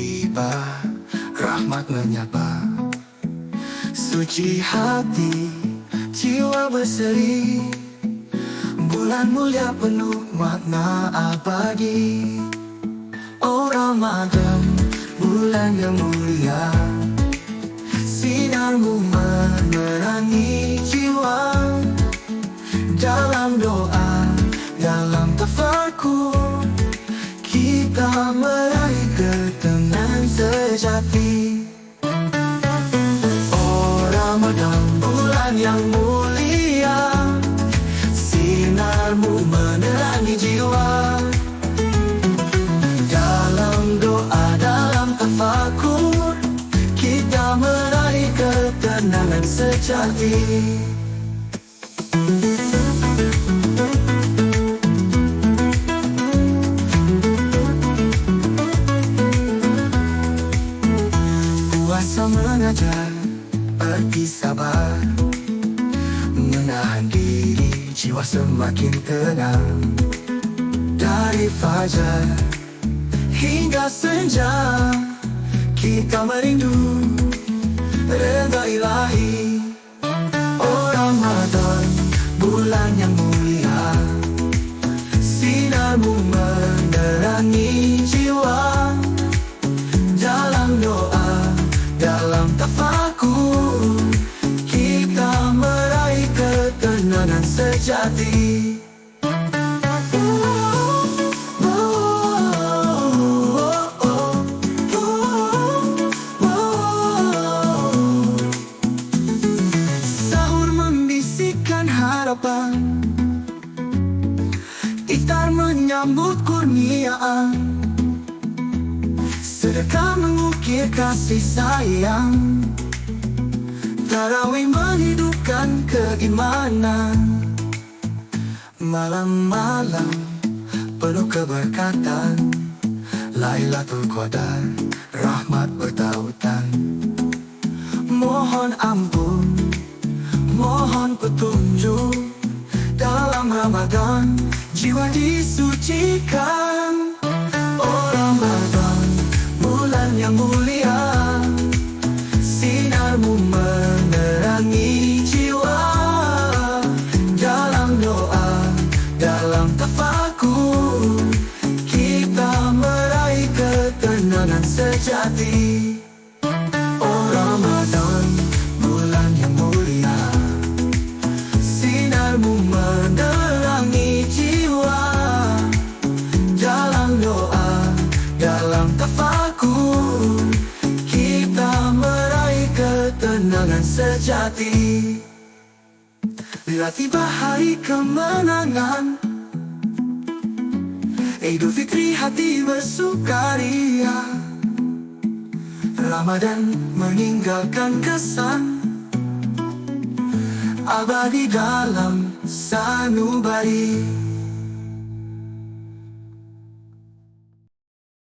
tiba, rahmat menyapa. Suci hati, jiwa berseri, bulan mulia penuh makna abadi. Oh Ramadan, bulan yang mulia, sinarmu menerangi jiwa. Dalam doa, dalam tafakur, kita meraih ketenangan sejati. Oh Ramadan, bulan yang mulia, sinarmu menerangi jiwa. Dalam doa, dalam tafakur, kita meraih ketenangan sejati. Puasa mengajar erti sabar, menahan diri, jiwa semakin tenang. Dari fajar hingga senja, kita merindu redha ilahi. Oh Ramadan, bulan yang mulia, sinarmu menerangi jiwa. Dalam doa, dalam tafakur, kita meraih ketenangan sejati. Sahur membisikkan harapan, iftar menyambut kurniaan, sedekah mengukir kasih sayang, tarawih menghidupkan keimanan. Malam-malam penuh keberkatan, Lailatul Qadar, rahmat bertautan. Mohon ampun, mohon petunjuk, dalam Ramadan jiwa disucikan. Oh Ramadan, bulan yang mulia, sinarmu menerangi jiwa. Dalam doa, dalam tafakur, kita meraih ketenangan sejati. Oh Ramadan, bulan yang mulia, sinarmu menerangi jiwa. Dalam doa, dalam tafakur, kita meraih ketenangan sejati. Bila tiba hari kemenangan, Idul Fitri hati bersukaria. Ramadan meninggalkan kesan abadi dalam sanubari.